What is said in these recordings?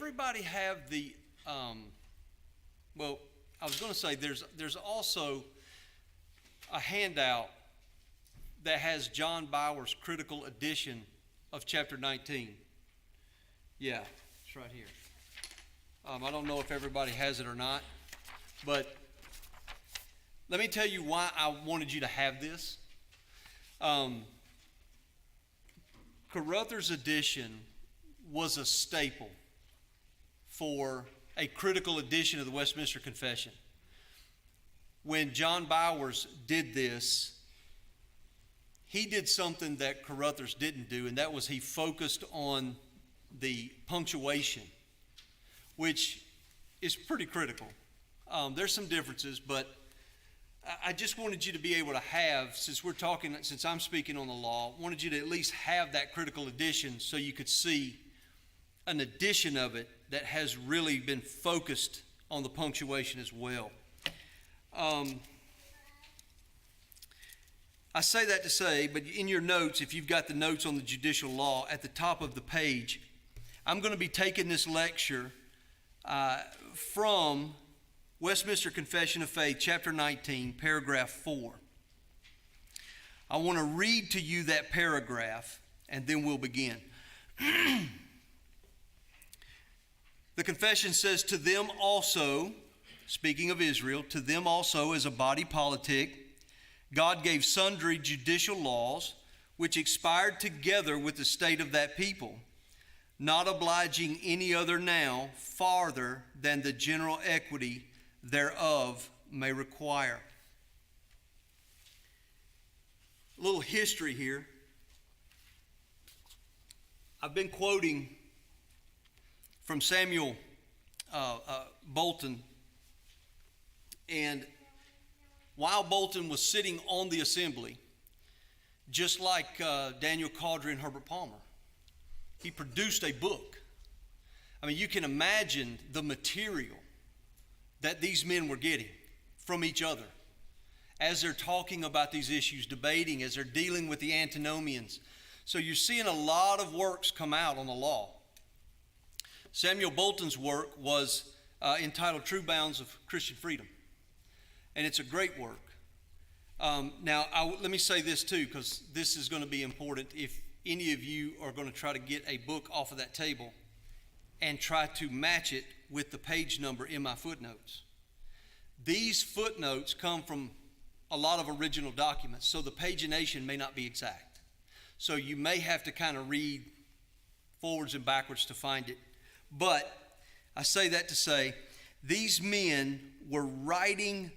everybody have the, well, I was going to say there's also a handout that has John Bauer's critical edition of chapter 19. Yeah, it's right here. I don't know if everybody has it or not, but let me tell you why I wanted you to have this. Carruthers' edition was a staple for a critical edition of the Westminster Confession. When John Bowers did this, he did something that Carruthers didn't do, and that was he focused on the punctuation, which is pretty critical. There's some differences, but I just wanted you to be able to have, since I'm speaking on the law, wanted you to at least have that critical edition so you could see an edition of it that has really been focused on the punctuation as well. I say that to say, but in your notes, if you've got the notes on the judicial law, at the top of the page, I'm going to be taking this lecture from Westminster Confession of Faith, chapter 19, paragraph 4. I want to read to you that paragraph, and then we'll begin. The confession says, "To them also," speaking of Israel, "to them also as a body politic, God gave sundry judicial laws, which expired together with the state of that people, not obliging any other now farther than the general equity thereof may require." A little history here. I've been quoting from Samuel Bolton, and while Bolton was sitting on the assembly, just like Daniel Caudry and Herbert Palmer, he produced a book. I mean, you can imagine the material that these men were getting from each other as they're talking about these issues, debating, as they're dealing with the antinomians. So you're seeing a lot of works come out on the law. Samuel Bolton's work was entitled True Bounds of Christian Freedom, and it's a great work. Let me say this too, because this is going to be important. If any of you are going to try to get a book off of that table and try to match it with the page number in my footnotes, these footnotes come from a lot of original documents, so the pagination may not be exact. So you may have to kind of read forwards and backwards to find it. But I say that to say, these men were writing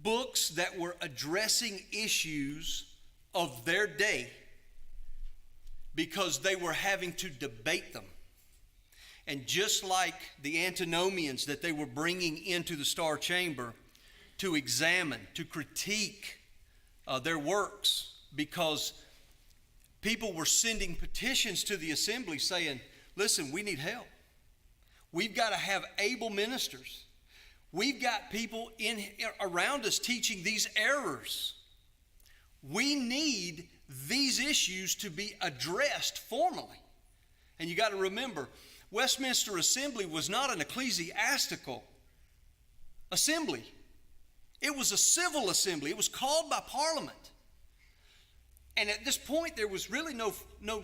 books that were addressing issues of their day because they were having to debate them. And just like the antinomians that they were bringing into the Star Chamber to examine, to critique their works, because people were sending petitions to the assembly saying, listen, we need help. We've got to have able ministers. We've got people around us teaching these errors. We need these issues to be addressed formally. And you got to remember, Westminster Assembly was not an ecclesiastical assembly. It was a civil assembly. It was called by Parliament. And at this point, there was really no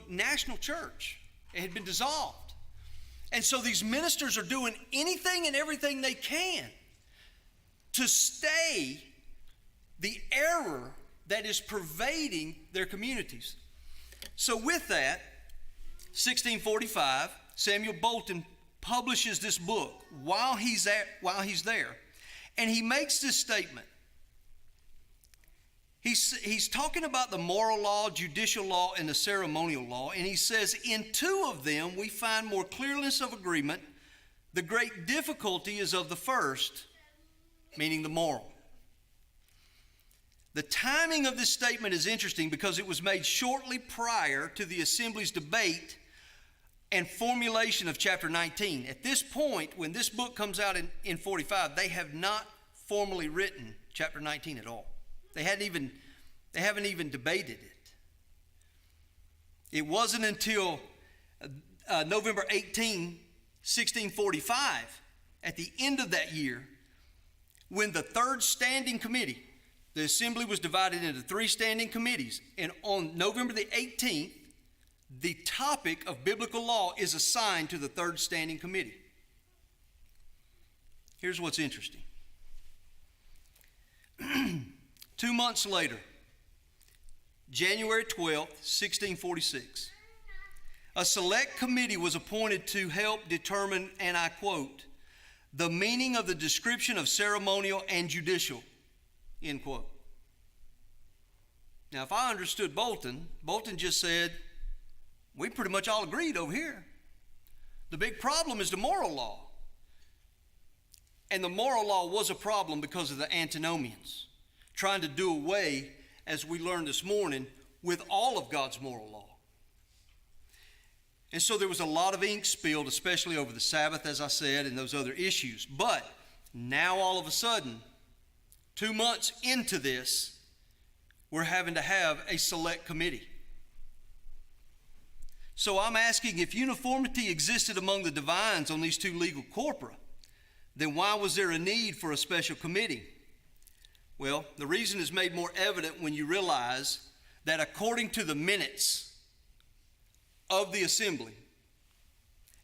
national church. It had been dissolved. And so these ministers are doing anything and everything they can to stay the error that is pervading their communities. So with that, 1645, Samuel Bolton publishes this book while he's there. And he makes this statement. He's talking about the moral law, judicial law, and the ceremonial law. And he says, in two of them we find more clearness of agreement. The great difficulty is of the first, meaning the moral. The timing of this statement is interesting because it was made shortly prior to the assembly's debate and formulation of chapter 19. At this point, when this book comes out in 45, they have not formally written chapter 19 at all. They haven't even debated it. It wasn't until November 18, 1645, at the end of that year, when the third standing committee, the assembly was divided into three standing committees, and on November the 18th, the topic of biblical law is assigned to the third standing committee. Here's what's interesting. 2 months later, January 12th, 1646, a select committee was appointed to help determine, and I quote, the meaning of the description of ceremonial and judicial, end quote. Now, if I understood Bolton just said, we pretty much all agreed over here. The big problem is the moral law. And the moral law was a problem because of the antinomians, trying to do away, as we learned this morning, with all of God's moral law. And so there was a lot of ink spilled, especially over the Sabbath, as I said, and those other issues. But now all of a sudden, 2 months into this, we're having to have a select committee. So I'm asking, if uniformity existed among the divines on these two legal corpora, then why was there a need for a special committee? Well, the reason is made more evident when you realize that according to the minutes of the assembly,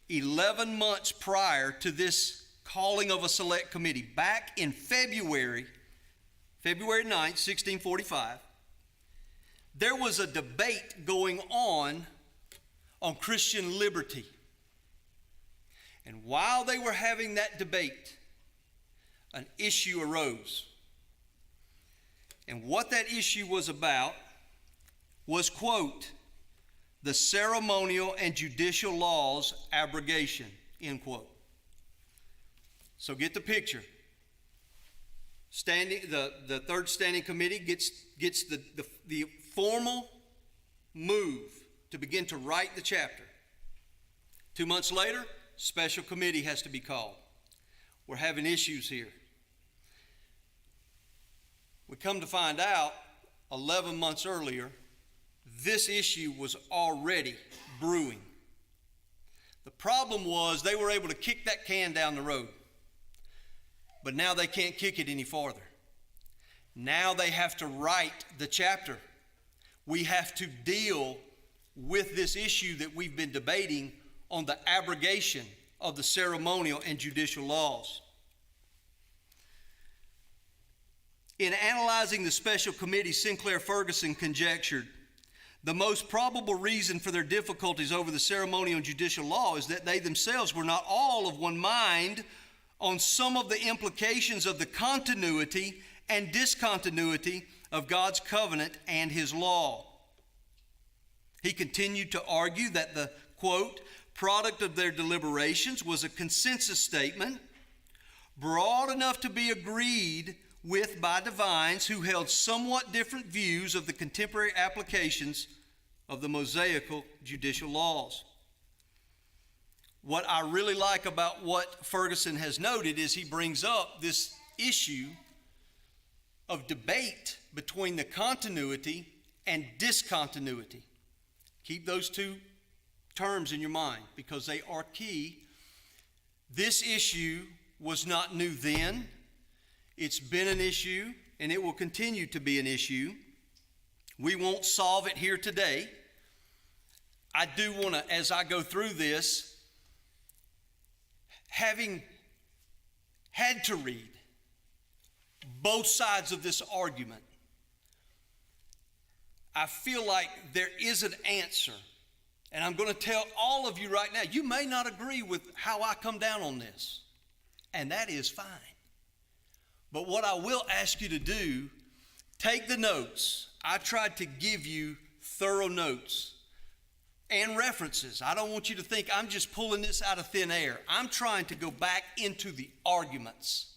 11 months prior to this calling of a select committee, back in February 9th, 1645, there was a debate going on Christian liberty. And while they were having that debate, an issue arose. And what that issue was about was, quote, the ceremonial and judicial laws abrogation, end quote. So get the picture. The third standing committee gets the formal move to begin to write the chapter. 2 months later, special committee has to be called. We're having issues here. We come to find out 11 months earlier, this issue was already brewing. The problem was they were able to kick that can down the road, but now they can't kick it any farther. Now they have to write the chapter. We have to deal with this issue that we've been debating on the abrogation of the ceremonial and judicial laws. In analyzing the special committee, Sinclair Ferguson conjectured the most probable reason for their difficulties over the ceremonial and judicial law is that they themselves were not all of one mind on some of the implications of the continuity and discontinuity of God's covenant and his law. He continued to argue that the, quote, product of their deliberations was a consensus statement broad enough to be agreed with by divines who held somewhat different views of the contemporary applications of the Mosaical judicial laws. What I really like about what Ferguson has noted is he brings up this issue of debate between the continuity and discontinuity. Keep those two terms in your mind because they are key. This issue was not new then. It's been an issue, and it will continue to be an issue. We won't solve it here today. I do want to, as I go through this, having had to read both sides of this argument, I feel like there is an answer. And I'm going to tell all of you right now, you may not agree with how I come down on this, and that is fine. But what I will ask you to do, take the notes. I tried to give you thorough notes and references. I don't want you to think I'm just pulling this out of thin air. I'm trying to go back into the arguments.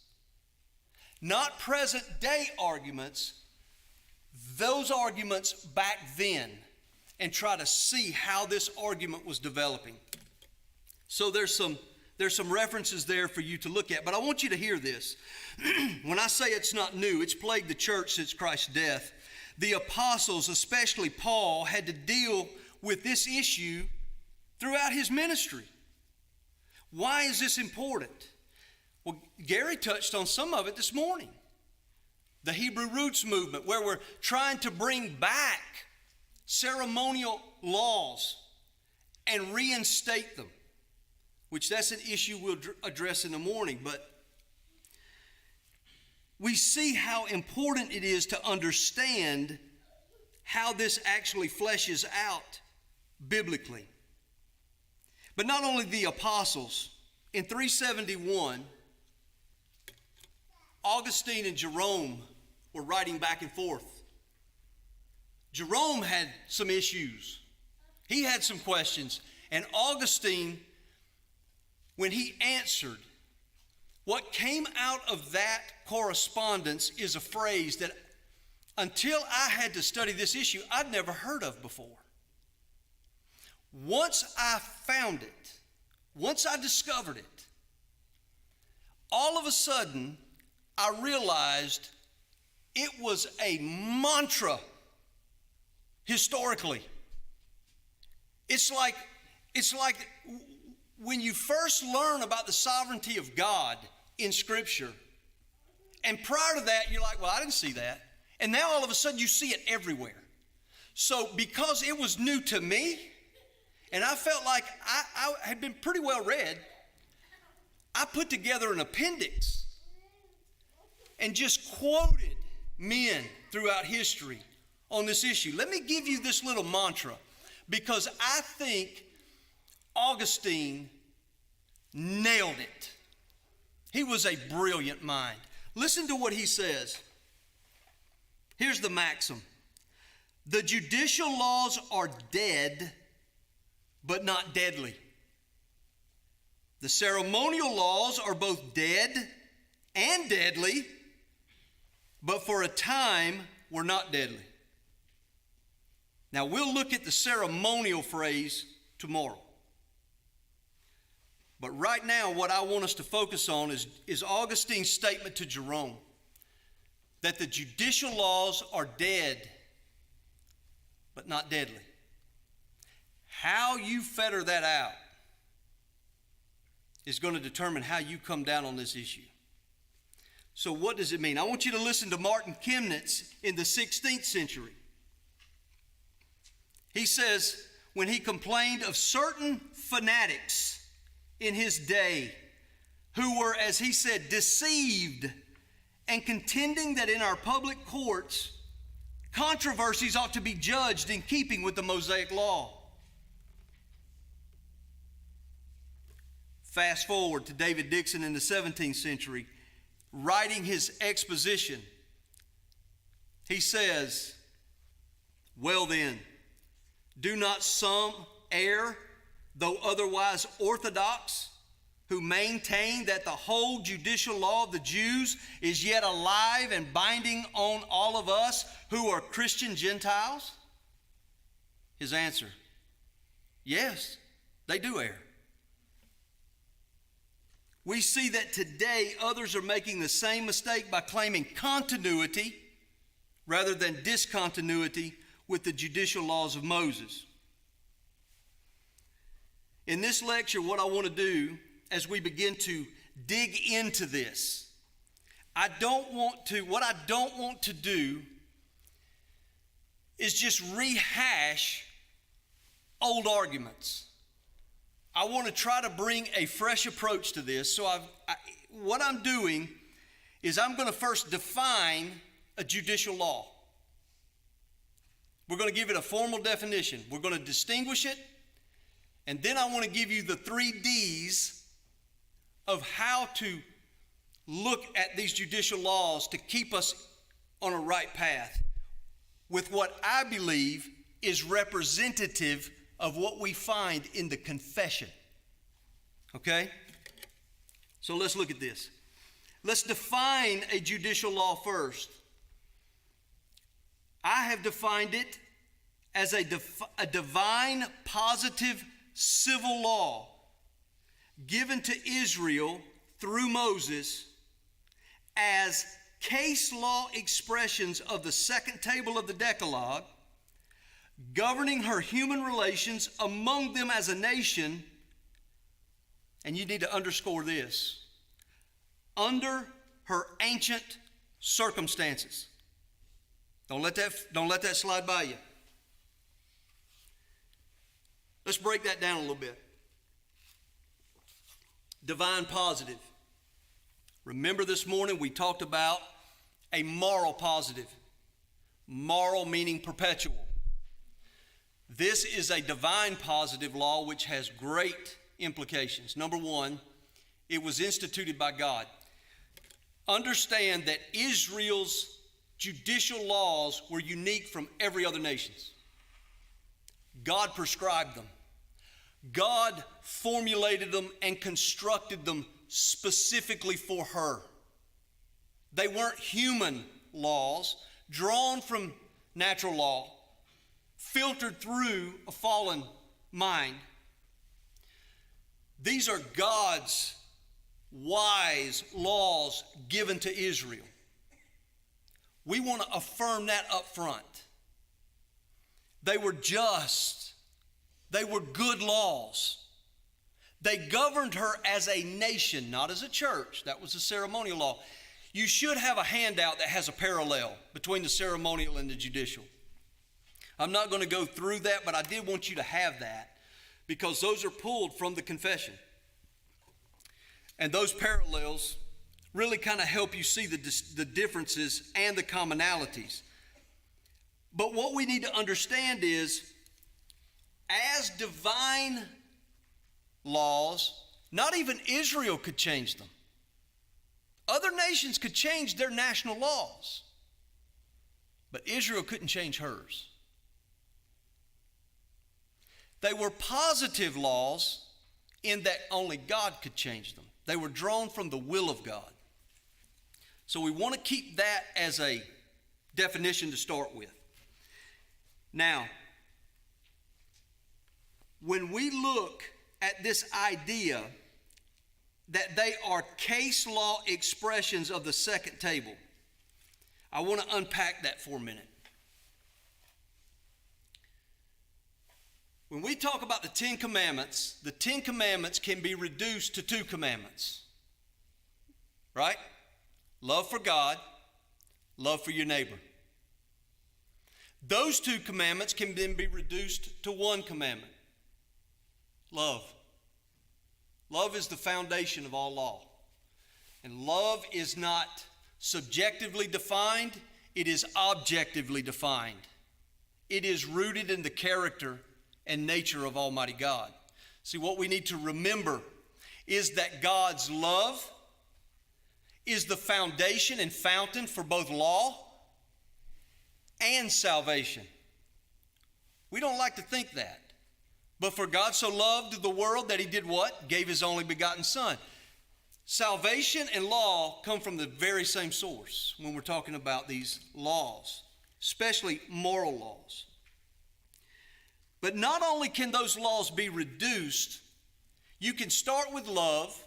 Not present day arguments, those arguments back then, and try to see how this argument was developing. So there's some references there for you to look at, but I want you to hear this. When I say it's not new, it's plagued the church since Christ's death. The apostles, especially Paul, had to deal with this issue throughout his ministry. Why is this important? Well, Gary touched on some of it this morning. The Hebrew roots movement, where we're trying to bring back ceremonial laws and reinstate them, which that's an issue we'll address in the morning. But we see how important it is to understand how this actually fleshes out biblically. But not only the apostles. In 371, Augustine and Jerome were writing back and forth. Jerome had some issues. He had some questions. And Augustine, when he answered, what came out of that correspondence is a phrase that until I had to study this issue, I'd never heard of before. Once I found it, once I discovered it, all of a sudden I realized it was a mantra historically. It's like when you first learn about the sovereignty of God in Scripture, and prior to that you're like, well, I didn't see that. And now all of a sudden you see it everywhere. So because it was new to me, and I felt like I had been pretty well read, I put together an appendix and just quoted men throughout history on this issue. Let me give you this little mantra, because I think Augustine nailed it. He was a brilliant mind. Listen to what he says. Here's the maxim. The judicial laws are dead, but not deadly. The ceremonial laws are both dead and deadly, but for a time were not deadly. Now we'll look at the ceremonial phrase tomorrow. But right now what I want us to focus on is Augustine's statement to Jerome that the judicial laws are dead, but not deadly. How you fetter that out is going to determine how you come down on this issue. So what does it mean? I want you to listen to Martin Chemnitz in the 16th century. He says, when he complained of certain fanatics in his day who were, as he said, deceived and contending that in our public courts, controversies ought to be judged in keeping with the Mosaic law. Fast forward to David Dixon in the 17th century, writing his exposition. He says, well then, do not some err, though otherwise orthodox, who maintain that the whole judicial law of the Jews is yet alive and binding on all of us who are Christian Gentiles? His answer, yes, they do err. We see that today others are making the same mistake by claiming continuity rather than discontinuity with the judicial laws of Moses. In this lecture, what I want to do as we begin to dig into this, what I don't want to do is just rehash old arguments. I want to try to bring a fresh approach to this. So what I'm doing is I'm going to first define a judicial law. We're going to give it a formal definition. We're going to distinguish it. And then I want to give you the 3 Ds of how to look at these judicial laws to keep us on a right path with what I believe is representative of what we find in the confession. Okay? So let's look at this. Let's define a judicial law first. I have defined it as a divine positive civil law given to Israel through Moses as case law expressions of the second table of the Decalogue, governing her human relations among them as a nation, and you need to underscore this, under her ancient circumstances. Don't let that slide by you. Let's break that down a little bit. Divine positive. Remember this morning we talked about a moral positive. Moral meaning perpetual. This is a divine positive law which has great implications. Number one, it was instituted by God. Understand that Israel's judicial laws were unique from every other nation's. God prescribed them. God formulated them and constructed them specifically for her. They weren't human laws drawn from natural law, filtered through a fallen mind. These are God's wise laws given to Israel. We want to affirm that up front. They were just. They were good laws. They governed her as a nation, not as a church. That was a ceremonial law. You should have a handout that has a parallel between the ceremonial and the judicial. I'm not going to go through that, but I did want you to have that because those are pulled from the confession. And those parallels really kind of help you see the differences and the commonalities. But what we need to understand is, as divine laws, not even Israel could change them. Other nations could change their national laws, but Israel couldn't change hers. They were positive laws in that only God could change them. They were drawn from the will of God. So we want to keep that as a definition to start with. Now, when we look at this idea that they are case law expressions of the second table, I want to unpack that for a minute. When we talk about the Ten Commandments can be reduced to two commandments. Right? Love for God, love for your neighbor. Those two commandments can then be reduced to one commandment. Love. Love is the foundation of all law. And love is not subjectively defined, it is objectively defined. It is rooted in the character and nature of Almighty God. See, what we need to remember is that God's love is the foundation and fountain for both law and salvation. We don't like to think that. But for God so loved the world that he did what? Gave his only begotten Son. Salvation and law come from the very same source when we're talking about these laws, especially moral laws. But not only can those laws be reduced, you can start with love,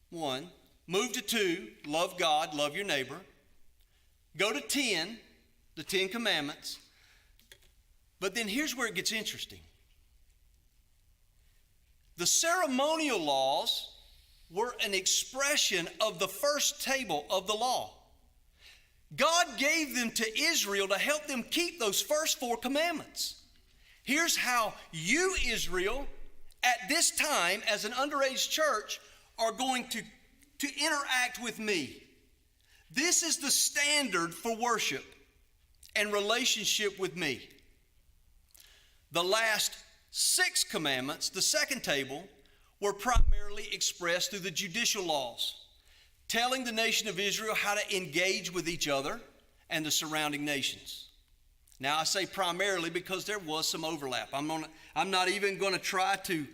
1, move to 2, love God, love your neighbor, go to 10, the 10 Commandments, but then here's where it gets interesting. The ceremonial laws were an expression of the first table of the law. God gave them to Israel to help them keep those first 4 commandments. Here's how you, Israel, at this time as an underage church, are going to interact with me. This is the standard for worship and relationship with me. The last 6 commandments, the second table, were primarily expressed through the judicial laws, telling the nation of Israel how to engage with each other and the surrounding nations. Now, I say primarily because there was some overlap. I'm not even going to try to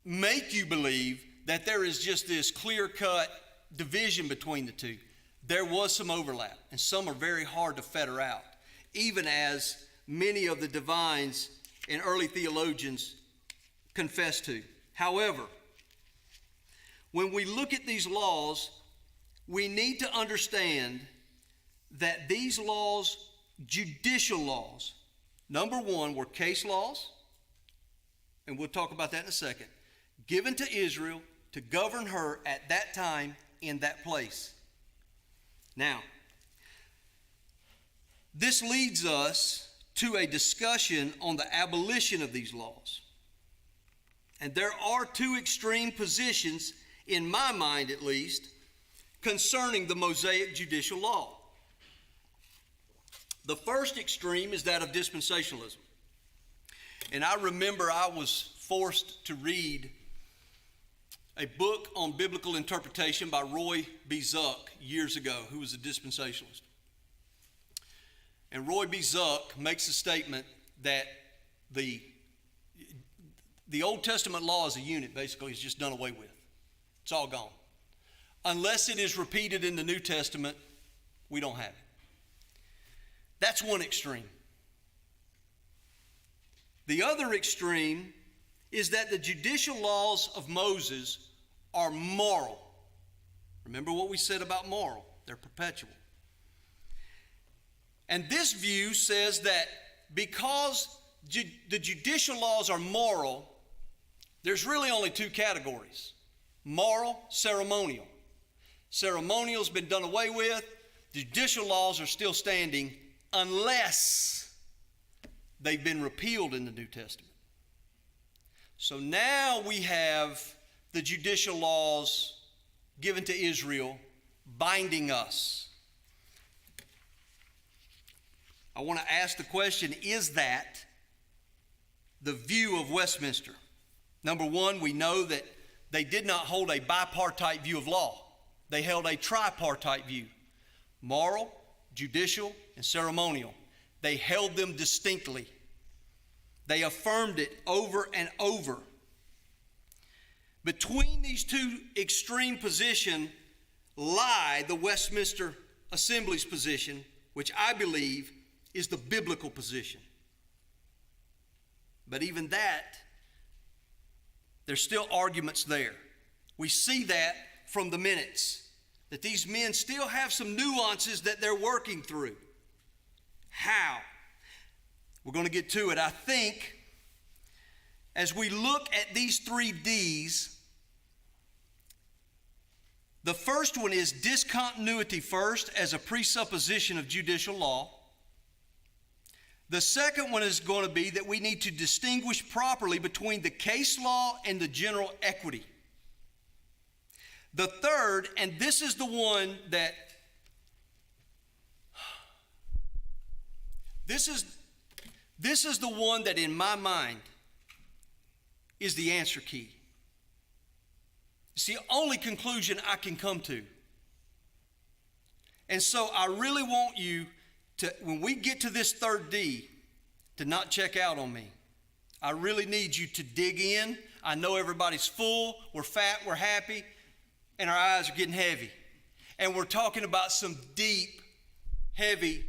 make you believe that there is just this clear-cut division between the two. There was some overlap, and some are very hard to fetter out, even as many of the divines and early theologians confess to. However, when we look at these laws, we need to understand that these laws, judicial laws, Number one were case laws, and we'll talk about that in a second, given to Israel to govern her at that time in that place. Now, this leads us to a discussion on the abolition of these laws. And there are two extreme positions, in my mind at least, concerning the Mosaic judicial law. The first extreme is that of dispensationalism. And I remember I was forced to read a book on biblical interpretation by Roy B. Zuck years ago, who was a dispensationalist. And Roy B. Zuck makes a statement that the Old Testament law as a unit basically is just done away with. It's all gone. Unless it is repeated in the New Testament, we don't have it. That's one extreme. The other extreme is that the judicial laws of Moses are moral. Remember what we said about moral. They're perpetual. And this view says that because the judicial laws are moral, there's really only two categories: moral, ceremonial. Ceremonial's been done away with. The judicial laws are still standing unless they've been repealed in the New Testament. So now we have the judicial laws given to Israel binding us. I want to ask the question, is that the view of Westminster? Number one, we know that they did not hold a bipartite view of law. They held a tripartite view: moral, judicial, and ceremonial. They held them distinctly. They affirmed it over and over. Between these two extreme positions lie the Westminster Assembly's position, which I believe is the biblical position. But even that, there's still arguments there. We see that from the minutes, that these men still have some nuances that they're working through. How? We're going to get to it. I think as we look at these 3 Ds, the first one is discontinuity first as a presupposition of judicial law. The second one is going to be that we need to distinguish properly between the case law and the general equity. The third, and this is the one that, this is the one that in my mind is the answer key. It's the only conclusion I can come to. And so I really want you to, when we get to this third D, to not check out on me. I really need you to dig in. I know everybody's full, we're fat, we're happy, and our eyes are getting heavy. And we're talking about some deep, heavy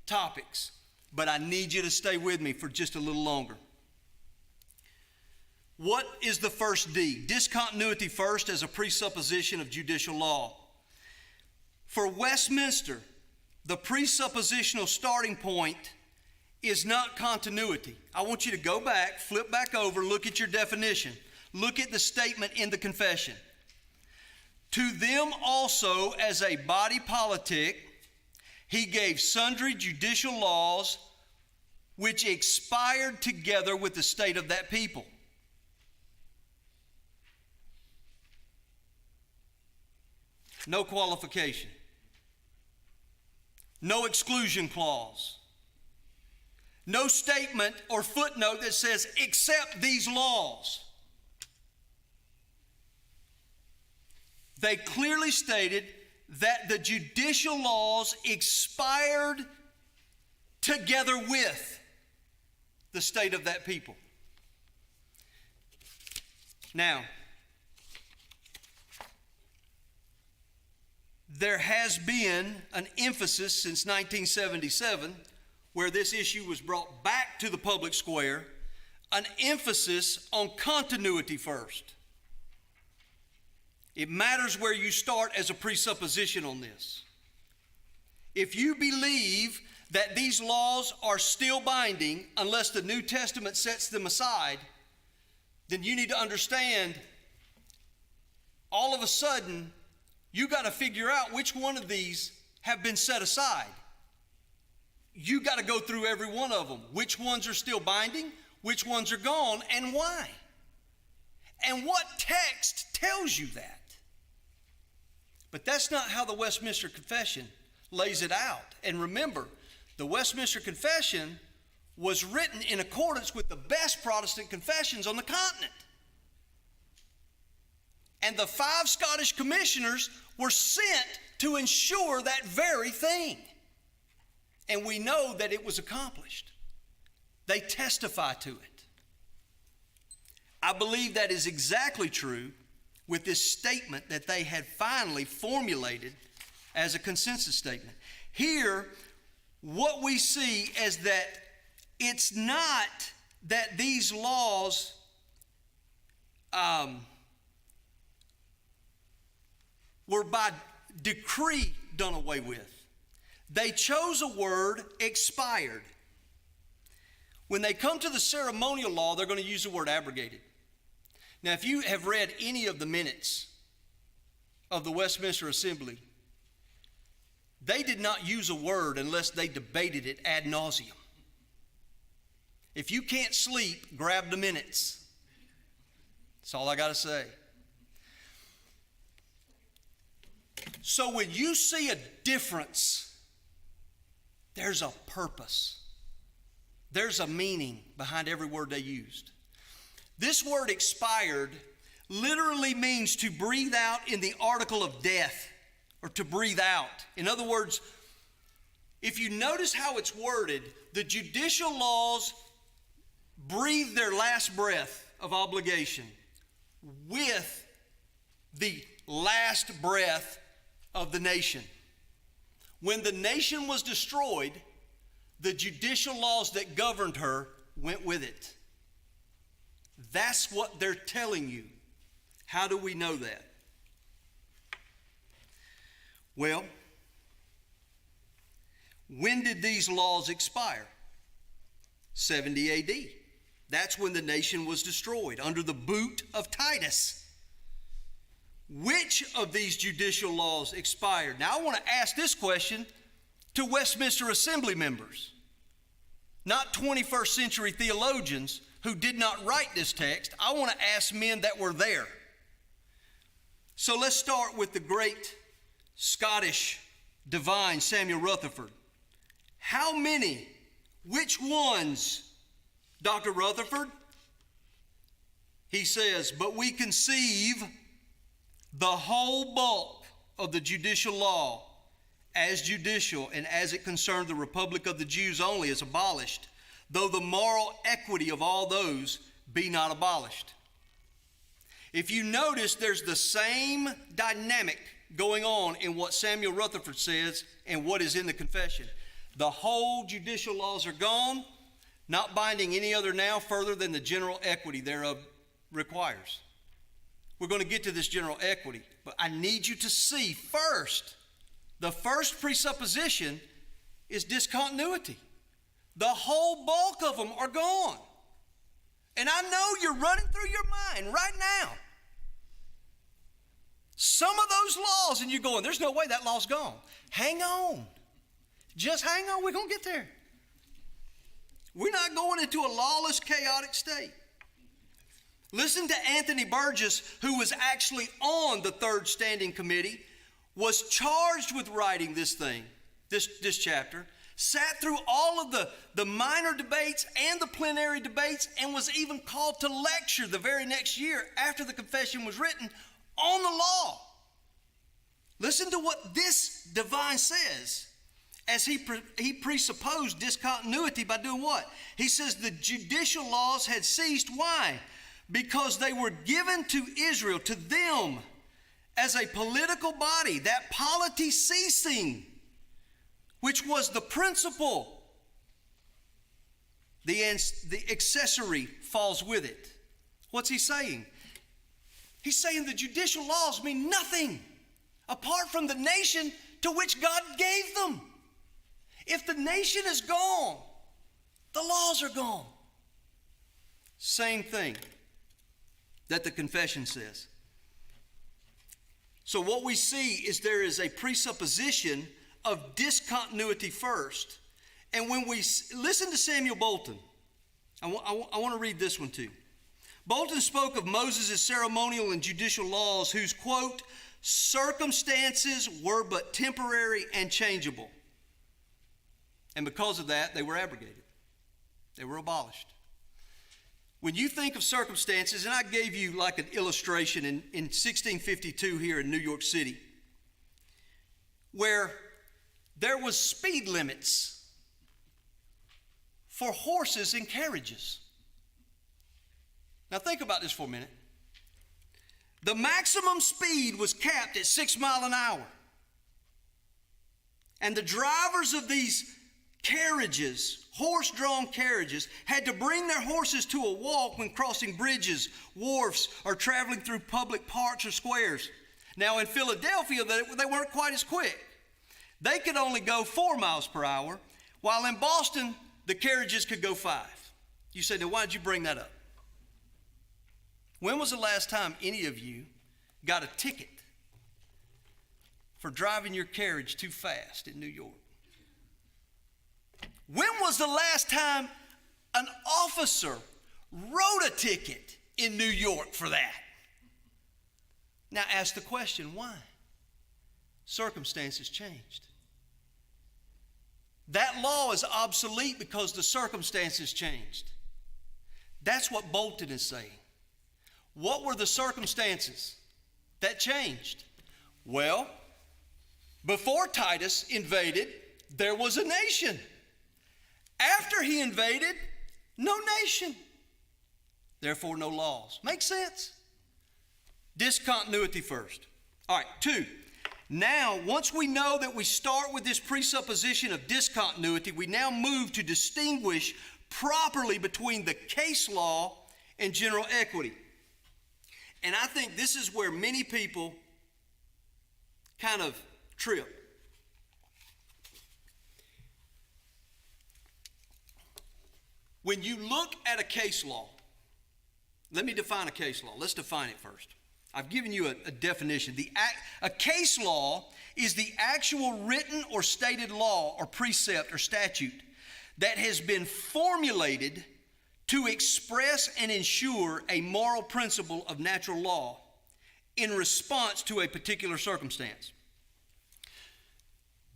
topics. But I need you to stay with me for just a little longer. What is the first D? Discontinuity first as a presupposition of judicial law. For Westminster, the presuppositional starting point is not continuity. I want you to go back, flip back over, look at your definition. Look at the statement in the confession. To them also, as a body politic, he gave sundry judicial laws which expired together with the state of that people. No qualification. No exclusion clause. No statement or footnote that says, except these laws. They clearly stated that the judicial laws expired together with the state of that people. Now, there has been an emphasis since 1977, where this issue was brought back to the public square, an emphasis on continuity first. It matters where you start as a presupposition on this. If you believe that these laws are still binding unless the New Testament sets them aside, then you need to understand all of a sudden you got to figure out which one of these have been set aside. You got to go through every one of them. Which ones are still binding? Which ones are gone, and why? And what text tells you that? But that's not how the Westminster Confession lays it out. And remember, the Westminster Confession was written in accordance with the best Protestant confessions on the continent. And the 5 Scottish commissioners were sent to ensure that very thing. And we know that it was accomplished. They testify to it. I believe that is exactly true with this statement that they had finally formulated as a consensus statement. Here, what we see is that it's not that these laws were by decree done away with. They chose a word, expired. When they come to the ceremonial law, they're going to use the word abrogated. Now, if you have read any of the minutes of the Westminster Assembly, they did not use a word unless they debated it ad nauseum. If you can't sleep, grab the minutes. That's all I got to say. So when you see a difference, there's a purpose. There's a meaning behind every word they used. This word expired literally means to breathe out in the article of death, or to breathe out. In other words, if you notice how it's worded, the judicial laws breathe their last breath of obligation with the last breath of the nation. When the nation was destroyed, the judicial laws that governed her went with it. That's what they're telling you. How do we know that? Well, when did these laws expire? 70 AD. That's when the nation was destroyed, under the boot of Titus. Which of these judicial laws expired? Now, I want to ask this question to Westminster Assembly members, not 21st century theologians who did not write this text. I want to ask men that were there. So let's start with the great Scottish divine Samuel Rutherford. How many, which ones, Dr. Rutherford? He says, but we conceive the whole bulk of the judicial law as judicial, and as it concerned the Republic of the Jews only, is abolished, though the moral equity of all those be not abolished. If you notice, there's the same dynamic going on in what Samuel Rutherford says and what is in the confession. The whole judicial laws are gone, not binding any other now further than the general equity thereof requires. We're going to get to this general equity, but I need you to see first, the first presupposition is discontinuity. The whole bulk of them are gone. And I know you're running through your mind right now some of those laws, and you're going, there's no way that law's gone. Hang on. Just hang on. We're going to get there. We're not going into a lawless, chaotic state. Listen to Anthony Burgess, who was actually on the third standing committee, was charged with writing this thing, this chapter, sat through all of the minor debates and the plenary debates, and was even called to lecture the very next year after the confession was written on the law. Listen to what this divine says, as he presupposed discontinuity by doing what? He says the judicial laws had ceased. Why? Because they were given to Israel, to them, as a political body, that polity ceasing, which was the principle. The accessory falls with it. What's he saying? He's saying the judicial laws mean nothing apart from the nation to which God gave them. If the nation is gone, the laws are gone. Same thing that the confession says. So what we see is there is a presupposition of discontinuity first. And when we listen to Samuel Bolton, I want to read this one too. Bolton spoke of Moses' ceremonial and judicial laws whose, quote, circumstances were but temporary and changeable. And because of that, they were abrogated. They were abolished. When you think of circumstances, and I gave you like an illustration in 1652 here in New York City, where there was speed limits for horses and carriages. Now think about this for a minute. The maximum speed was capped at 6 miles an hour. And the drivers of these carriages, horse-drawn carriages, had to bring their horses to a walk when crossing bridges, wharfs, or traveling through public parks or squares. Now in Philadelphia, they weren't quite as quick. They could only go 4 miles per hour, while in Boston, the carriages could go 5. You say, now why did you bring that up? When was the last time any of you got a ticket for driving your carriage too fast in New York? When was the last time an officer wrote a ticket in New York for that? Now ask the question, why? Circumstances changed. That law is obsolete because the circumstances changed. That's what Bolton is saying. What were the circumstances that changed? Well, before Titus invaded, there was a nation. After he invaded, no nation. Therefore, no laws. Makes sense? Discontinuity first. All right, 2. Now, once we know that we start with this presupposition of discontinuity, we now move to distinguish properly between the case law and general equity. And I think this is where many people kind of trip. When you look at a case law, let me define a case law. Let's define it first. I've given you a definition. A case law is the actual written or stated law or precept or statute that has been formulated to express and ensure a moral principle of natural law in response to a particular circumstance.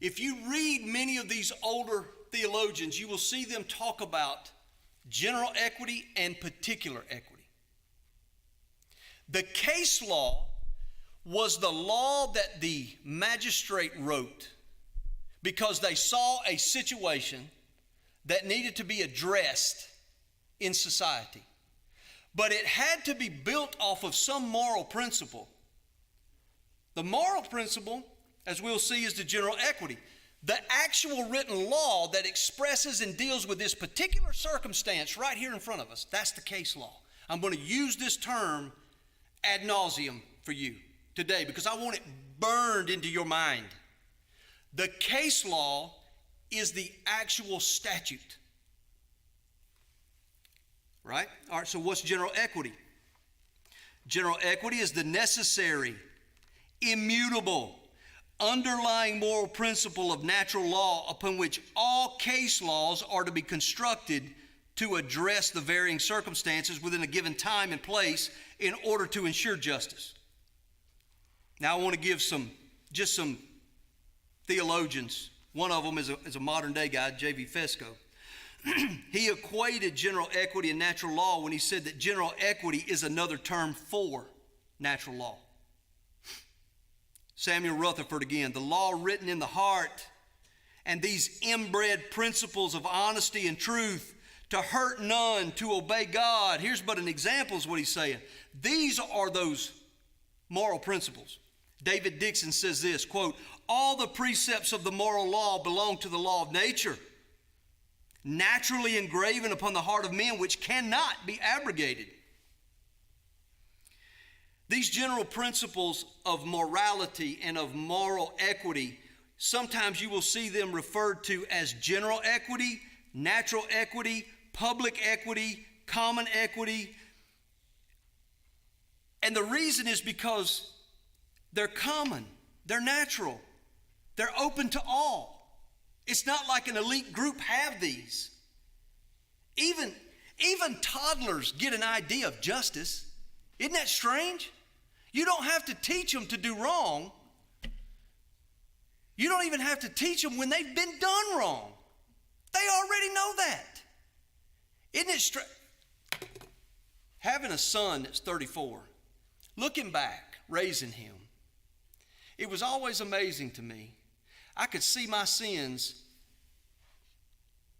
If you read many of these older theologians, you will see them talk about general equity and particular equity. The case law was the law that the magistrate wrote because they saw a situation that needed to be addressed in society. But it had to be built off of some moral principle. The moral principle, as we'll see, is the general equity. The actual written law that expresses and deals with this particular circumstance right here in front of us, that's the case law. I'm going to use this term ad nauseum for you today because I want it burned into your mind. The case law is the actual statute. Right? All right, so what's general equity? General equity is the necessary, immutable, underlying moral principle of natural law upon which all case laws are to be constructed to address the varying circumstances within a given time and place in order to ensure justice. Now I want to give some theologians. One of them is a modern day guy, J.V. Fesco. He equated general equity and natural law when he said that general equity is another term for natural law. Samuel Rutherford again, the law written in the heart and these inbred principles of honesty and truth, to hurt none, to obey God. Here's but an example is what he's saying. These are those moral principles. David Dixon says this, quote, all the precepts of the moral law belong to the law of nature, naturally engraven upon the heart of men, which cannot be abrogated. These general principles of morality and of moral equity Sometimes you will see them referred to as general equity, natural equity, public equity, common equity. And the reason is because they're common, they're natural, they're open to all. It's not like an elite group have these. Even toddlers get an idea of justice. Isn't that strange? You don't have to teach them to do wrong. You don't even have to teach them when they've been done wrong. They already know that. Isn't it strange? Having a son that's 34, looking back, raising him, it was always amazing to me. I could see my sins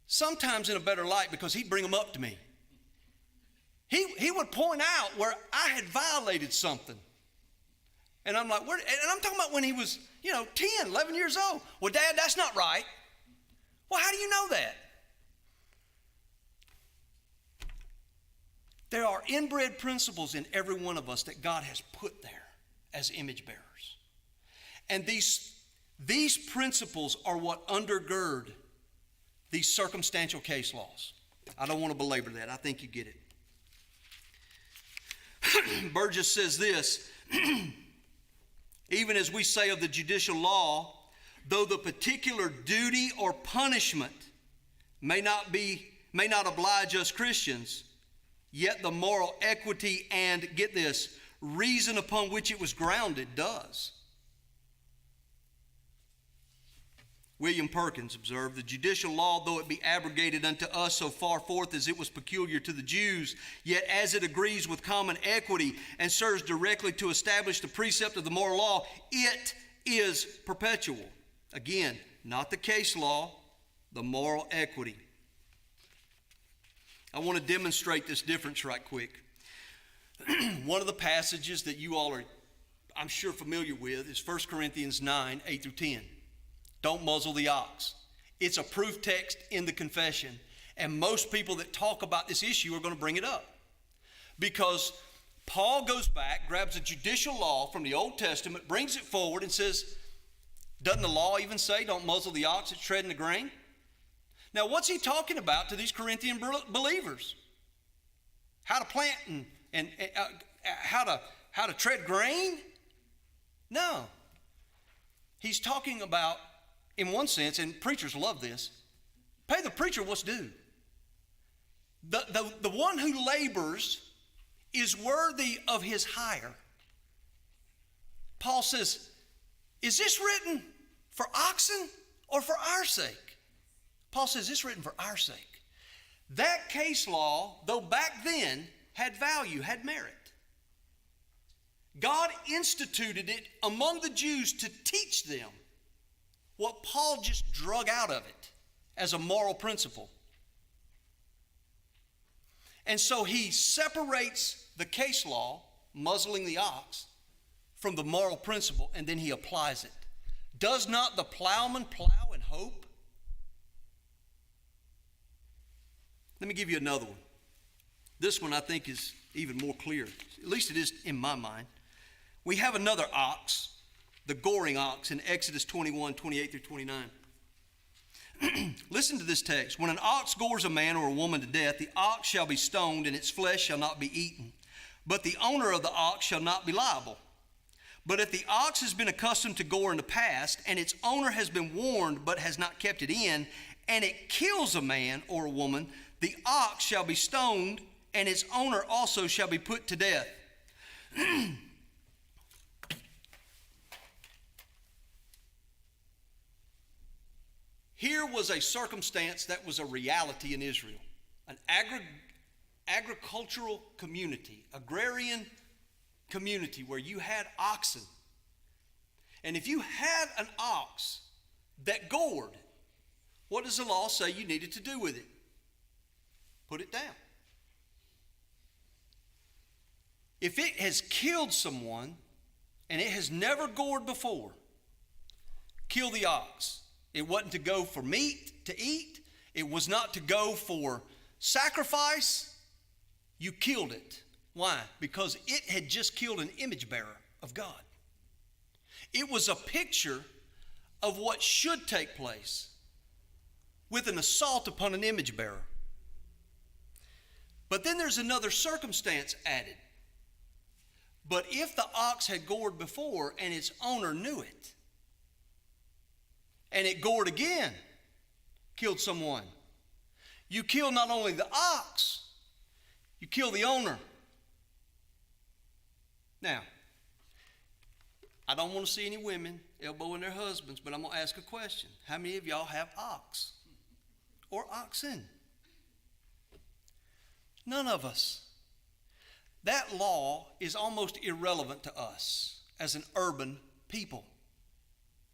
sometimes in a better light because he'd bring them up to me. He would point out where I had violated something. And I'm like, and I'm talking about when he was, 10, 11 years old. Well, Dad, that's not right. Well, how do you know that? There are inbred principles in every one of us that God has put there as image bearers. And these principles are what undergird these circumstantial case laws. I don't want to belabor that. I think you get it. Burgess says this, even as we say of the judicial law, though the particular duty or punishment may not oblige us Christians, yet the moral equity and, get this, reason upon which it was grounded does. William Perkins observed, the judicial law, though it be abrogated unto us so far forth as it was peculiar to the Jews, yet as it agrees with common equity and serves directly to establish the precept of the moral law, it is perpetual. Again, not the case law, the moral equity. I want to demonstrate this difference right quick. One of the passages that you all are, I'm sure, familiar with is 1 Corinthians 9, 8 through 10. Don't muzzle the ox. It's a proof text in the confession. And most people that talk about this issue are going to bring it up. Because Paul goes back, grabs a judicial law from the Old Testament, brings it forward and says, doesn't the law even say don't muzzle the ox that's treading the grain? Now, what's he talking about to these Corinthian believers? How to plant and how to tread grain? No. He's talking about, in one sense, and preachers love this, pay the preacher what's due. The one who labors is worthy of his hire. Paul says, is this written for oxen or for our sake? Paul says it's written for our sake. That case law, though back then had value, had merit. God instituted it among the Jews to teach them what Paul just drug out of it as a moral principle. And so he separates the case law, muzzling the ox, from the moral principle, and then he applies it. Does not the plowman plow in hope? Let me give you another one. This one I think is even more clear. At least it is in my mind. We have another ox, the goring ox, in Exodus 21, 28 through 29. Listen to this text. When an ox gores a man or a woman to death, the ox shall be stoned, and its flesh shall not be eaten. But the owner of the ox shall not be liable. But if the ox has been accustomed to gore in the past, and its owner has been warned but has not kept it in, and it kills a man or a woman, the ox shall be stoned, and its owner also shall be put to death. Here was a circumstance that was a reality in Israel. An agricultural community, agrarian community where you had oxen. And if you had an ox that gored, what does the law say you needed to do with it? Put it down. If it has killed someone and it has never gored before, kill the ox. It wasn't to go for meat to eat. It was not to go for sacrifice. You killed it. Why? Because it had just killed an image bearer of God. It was a picture of what should take place with an assault upon an image bearer. But then there's another circumstance added. But if the ox had gored before and its owner knew it, and it gored again, killed someone, you kill not only the ox, you kill the owner. Now, I don't want to see any women elbowing their husbands, but I'm going to ask a question. How many of y'all have ox or oxen? None of us. That law is almost irrelevant to us as an urban people.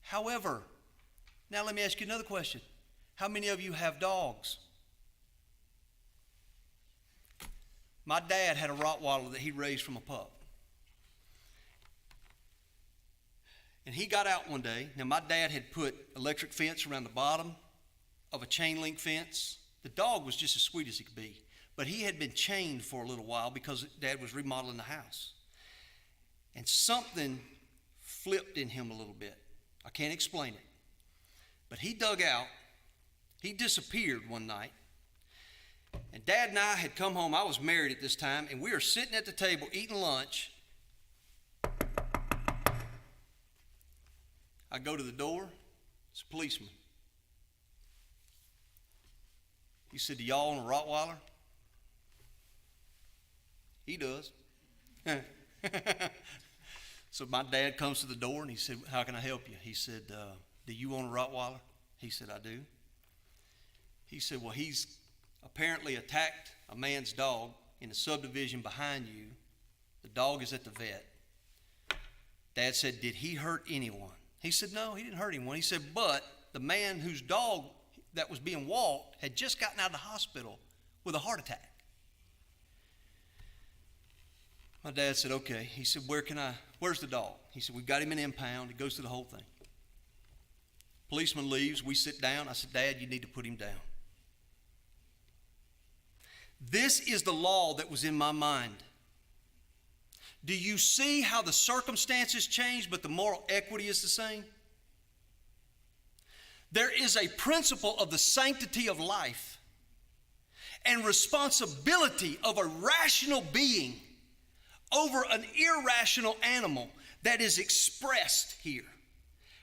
However, now let me ask you another question. How many of you have dogs? My dad had a Rottweiler that he raised from a pup. And he got out one day. Now, my dad had put electric fence around the bottom of a chain link fence. The dog was just as sweet as he could be. But he had been chained for a little while because Dad was remodeling the house. And something flipped in him a little bit. I can't explain it. But he dug out. He disappeared one night. And Dad and I had come home. I was married at this time. And we were sitting at the table eating lunch. I go to the door. It's a policeman. He said, "Do y'all own a Rottweiler?" He does. So my dad comes to the door and he said, "How can I help you?" He said, "Do you own a Rottweiler?" He said, "I do." He said, "Well, he's apparently attacked a man's dog in a subdivision behind you. The dog is at the vet." Dad said, "Did he hurt anyone?" He said, "No, he didn't hurt anyone." He said, "But the man whose dog that was being walked had just gotten out of the hospital with a heart attack." My dad said, "Okay." He said, where's the dog?" He said, "We've got him in impound." He goes through the whole thing. Policeman leaves. We sit down. I said, "Dad, you need to put him down." This is the law that was in my mind. Do you see how the circumstances change, but the moral equity is the same? There is a principle of the sanctity of life and responsibility of a rational being over an irrational animal that is expressed here.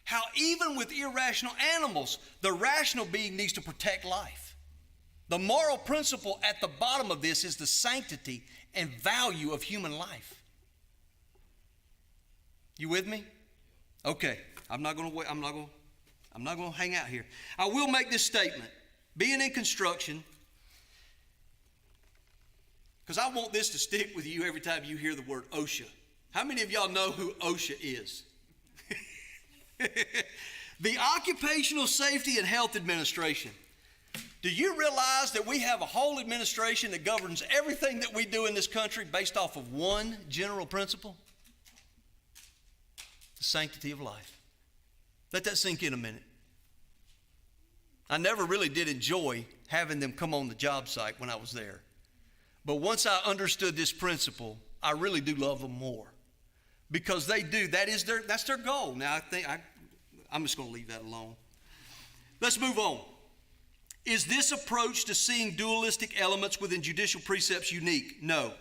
How even with irrational animals, the rational being needs to protect life. The moral principle at the bottom of this is the sanctity and value of human life. You with me? Okay, I'm not going to hang out here. I will make this statement. Being in construction, because I want this to stick with you every time you hear the word OSHA. How many of y'all know who OSHA is? The Occupational Safety and Health Administration. Do you realize that we have a whole administration that governs everything that we do in this country based off of one general principle? The sanctity of life. Let that sink in a minute. I never really did enjoy having them come on the job site when I was there. But once I understood this principle, I really do love them more. Because they do. That's their goal. Now, I'm just going to leave that alone. Let's move on. Is this approach to seeing dualistic elements within judicial precepts unique? No.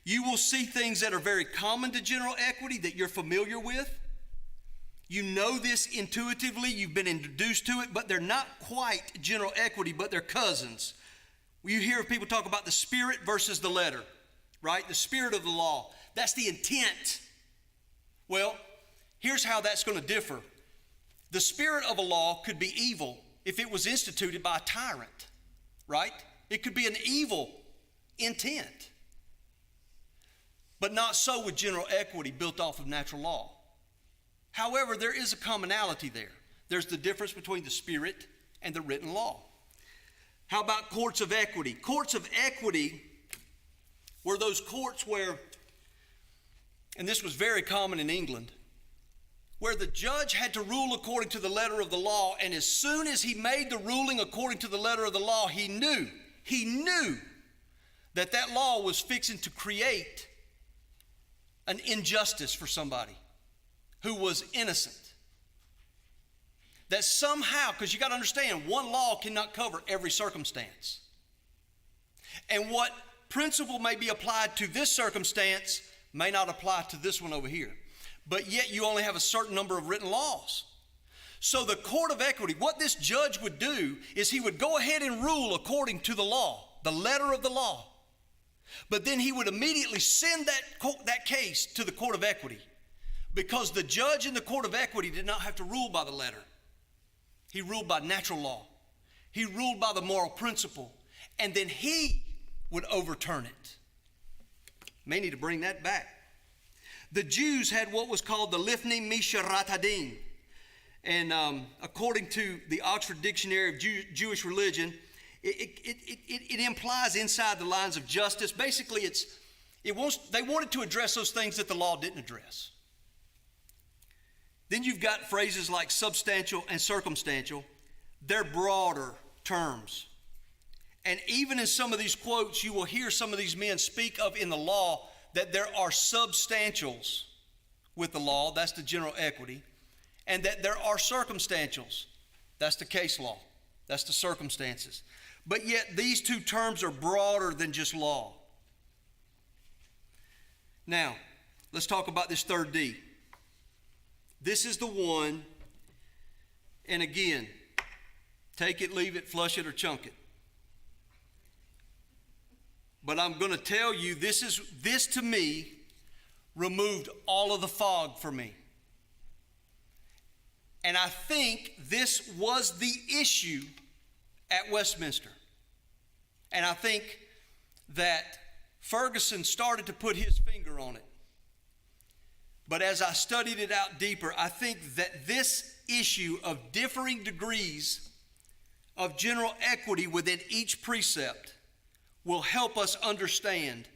You will see things that are very common to general equity that you're familiar with. You know this intuitively. You've been introduced to it, but they're not quite general equity, but they're cousins. You hear people talk about the spirit versus the letter, right? The spirit of the law. That's the intent. Well, here's how that's going to differ. The spirit of a law could be evil if it was instituted by a tyrant, right? It could be an evil intent. But not so with general equity built off of natural law. However, there is a commonality there. There's the difference between the spirit and the written law. How about courts of equity? Courts of equity were those courts where, and this was very common in England, where the judge had to rule according to the letter of the law, and as soon as he made the ruling according to the letter of the law, he knew that that law was fixing to create an injustice for somebody who was innocent. that somehow, because you got to understand, one law cannot cover every circumstance. And what principle may be applied to this circumstance may not apply to this one over here. But yet you only have a certain number of written laws. So the court of equity, what this judge would do is he would go ahead and rule according to the law, the letter of the law. But then he would immediately send that case to the court of equity, because the judge in the court of equity did not have to rule by the letter. He ruled by natural law. He ruled by the moral principle, and then he would overturn it. May need to bring that back. The Jews had what was called the Lifnei Misharatadin. And according to the Oxford Dictionary of Jewish Religion, it implies inside the lines of justice. Basically, they wanted to address those things that the law didn't address. Then you've got phrases like substantial and circumstantial. They're broader terms. And even in some of these quotes, you will hear some of these men speak of in the law that there are substantials with the law, that's the general equity, and that there are circumstantials, that's the case law, that's the circumstances. But yet these two terms are broader than just law. Now, let's talk about this third D. This is the one, and again, take it, leave it, flush it, or chunk it. But I'm going to tell you, this to me removed all of the fog for me. And I think this was the issue at Westminster. And I think that Ferguson started to put his finger on it. But as I studied it out deeper, I think that this issue of differing degrees of general equity within each precept will help us understand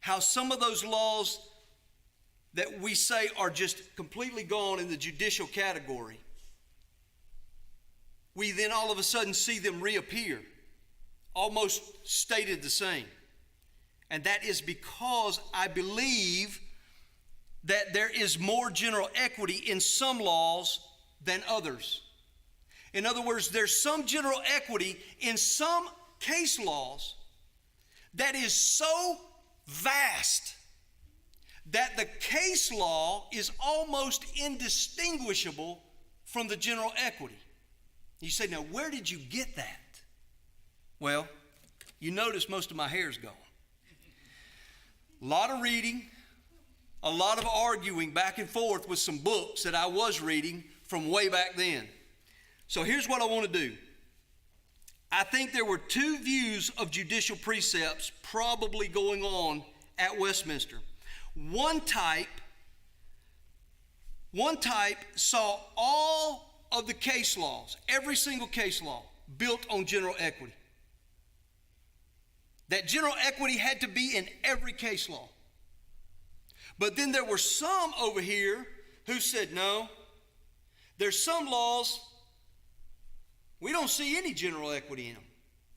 how some of those laws that we say are just completely gone in the judicial category, we then all of a sudden see them reappear, almost stated the same. And that is because I believe that there is more general equity in some laws than others. In other words, there's some general equity in some case laws that is so vast that the case law is almost indistinguishable from the general equity. You say, now where did you get that? Well, you notice most of my hair's gone. A lot of reading, a lot of arguing back and forth with some books that I was reading from way back then. So here's what I want to do. I think there were two views of judicial precepts probably going on at Westminster. One type saw all of the case laws, every single case law, built on general equity. That general equity had to be in every case law. But then there were some over here who said, no, there's some laws, we don't see any general equity in them.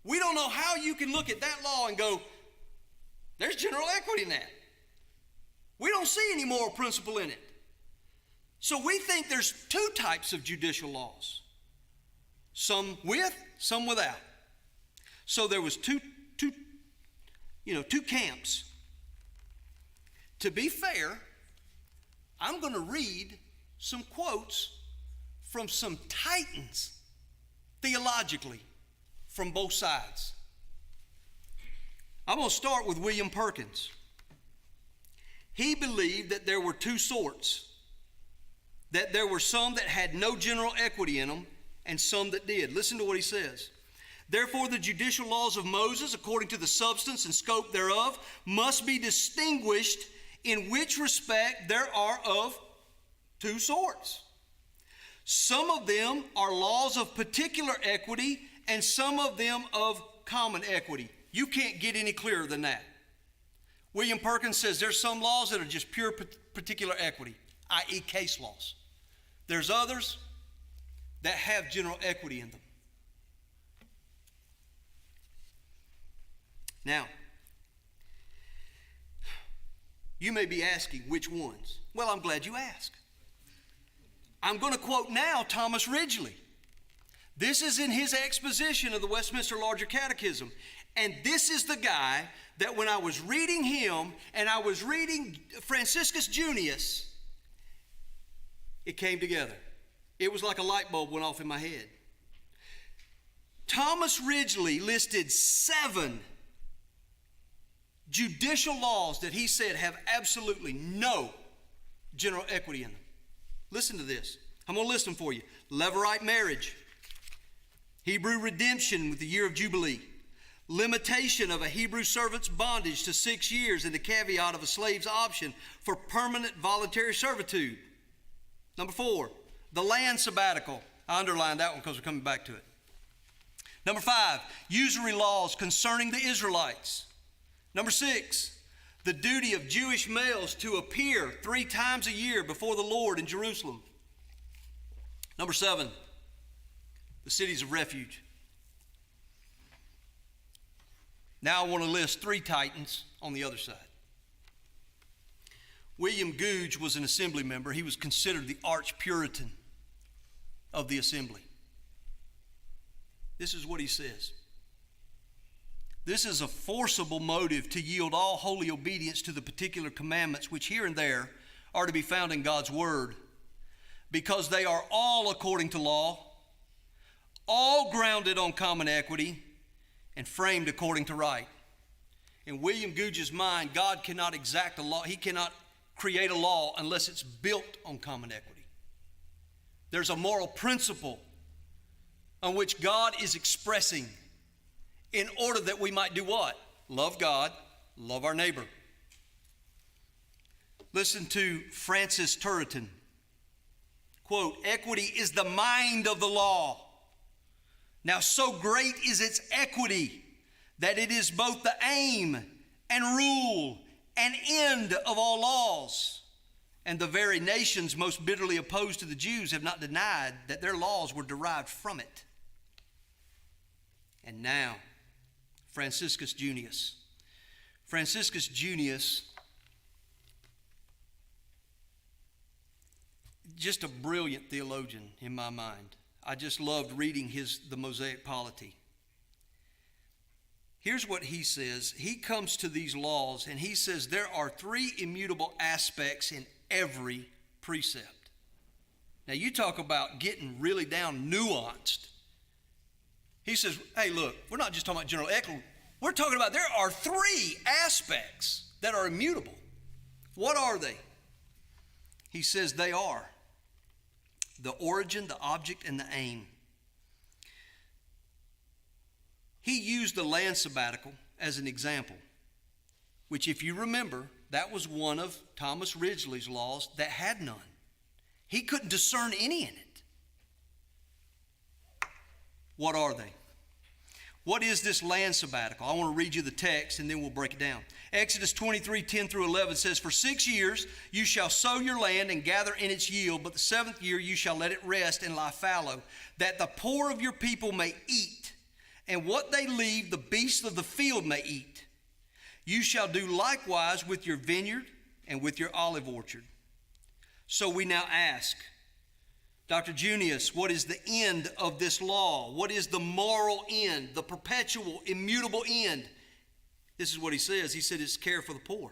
We don't know how you can look at that law and go, there's general equity in that. We don't see any moral principle in it. So we think there's two types of judicial laws. Some with, some without. So there was two camps. To be fair, I'm going to read some quotes from some titans theologically from both sides. I'm going to start with William Perkins. He believed that there were two sorts, that there were some that had no general equity in them and some that did. Listen to what he says. Therefore, the judicial laws of Moses, according to the substance and scope thereof, must be distinguished, in which respect there are of two sorts. Some of them are laws of particular equity, and some of them of common equity. You can't get any clearer than that. William Perkins says there's some laws that are just pure particular equity, i.e. case laws. There's others that have general equity in them. Now, you may be asking which ones. Well, I'm glad you asked. I'm going to quote now Thomas Ridgely. This is in his exposition of the Westminster Larger Catechism. And this is the guy that when I was reading him and I was reading Franciscus Junius, it came together. It was like a light bulb went off in my head. Thomas Ridgely listed 7 judicial laws that he said have absolutely no general equity in them. Listen to this. I'm going to list them for you. Levirate marriage. Hebrew redemption with the year of Jubilee. Limitation of a Hebrew servant's bondage to 6 years and the caveat of a slave's option for permanent voluntary servitude. Number 4, the land sabbatical. I underlined that one because we're coming back to it. Number 5, usury laws concerning the Israelites. Number 6, the duty of Jewish males to appear 3 times a year before the Lord in Jerusalem. Number 7, the cities of refuge. Now I want to list 3 titans on the other side. William Gouge was an assembly member. He was considered the arch Puritan of the assembly. This is what he says. This is a forcible motive to yield all holy obedience to the particular commandments which here and there are to be found in God's word, because they are all according to law, all grounded on common equity, and framed according to right. In William Gouge's mind, God cannot exact a law. He cannot create a law unless it's built on common equity. There's a moral principle on which God is expressing in order that we might do what? Love God, love our neighbor. Listen to Francis Turretin. Quote, equity is the mind of the law. Now so great is its equity that it is both the aim and rule and end of all laws. And the very nations most bitterly opposed to the Jews have not denied that their laws were derived from it. And now, Franciscus Junius. Franciscus Junius, just a brilliant theologian in my mind. I just loved reading the Mosaic Polity. Here's what he says. He comes to these laws and he says there are 3 immutable aspects in every precept. Now you talk about getting really down nuanced. He says, hey, look, we're not just talking about general equity. We're talking about there are 3 aspects that are immutable. What are they? He says they are the origin, the object, and the aim. He used the land sabbatical as an example, which if you remember, that was one of Thomas Ridgely's laws that had none. He couldn't discern any in it. What are they? What is this land sabbatical? I want to read you the text and then we'll break it down. Exodus 23:10-11 says, for 6 years you shall sow your land and gather in its yield, but the 7th year you shall let it rest and lie fallow, that the poor of your people may eat, and what they leave the beasts of the field may eat. You shall do likewise with your vineyard and with your olive orchard. So we now ask, Dr. Junius, what is the end of this law? What is the moral end, the perpetual, immutable end? This is what he says. He said it's care for the poor.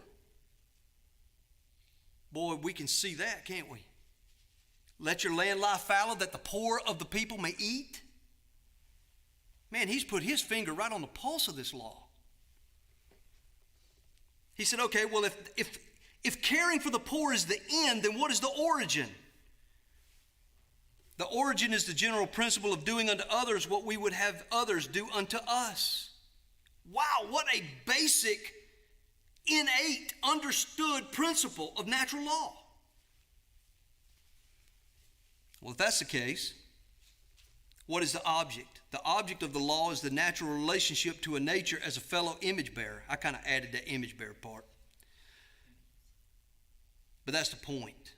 Boy, we can see that, can't we? Let your land lie fallow that the poor of the people may eat. Man, he's put his finger right on the pulse of this law. He said, okay, well, if caring for the poor is the end, then what is the origin? The origin is the general principle of doing unto others what we would have others do unto us. Wow, what a basic, innate, understood principle of natural law. Well, if that's the case, what is the object? The object of the law is the natural relationship to a nature as a fellow image bearer. I kind of added that image bearer part. But that's the point.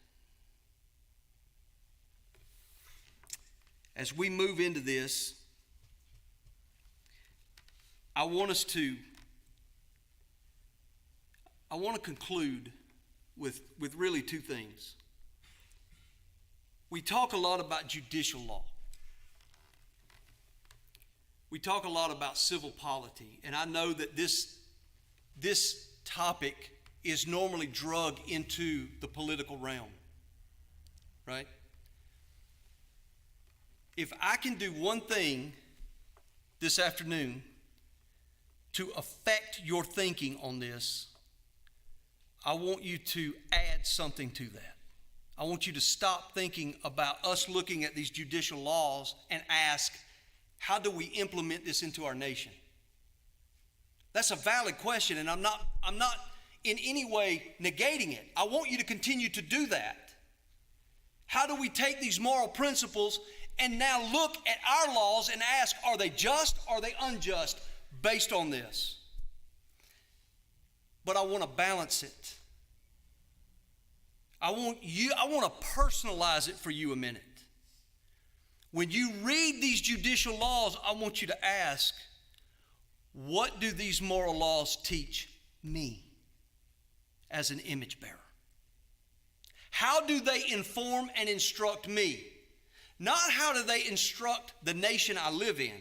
As we move into this, I want to conclude with really 2 things. We talk a lot about judicial law. We talk a lot about civil polity, and I know that this topic is normally drug into the political realm, right? If I can do one thing this afternoon to affect your thinking on this, I want you to add something to that. I want you to stop thinking about us looking at these judicial laws and ask, how do we implement this into our nation? That's a valid question, and I'm not in any way negating it. I want you to continue to do that. How do we take these moral principles and now look at our laws and ask, are they just, are they unjust based on this? But I want to balance it. I want to personalize it for you a minute. When you read these judicial laws, I want you to ask, what do these moral laws teach me as an image bearer? How do they inform and instruct me? Not how do they instruct the nation I live in,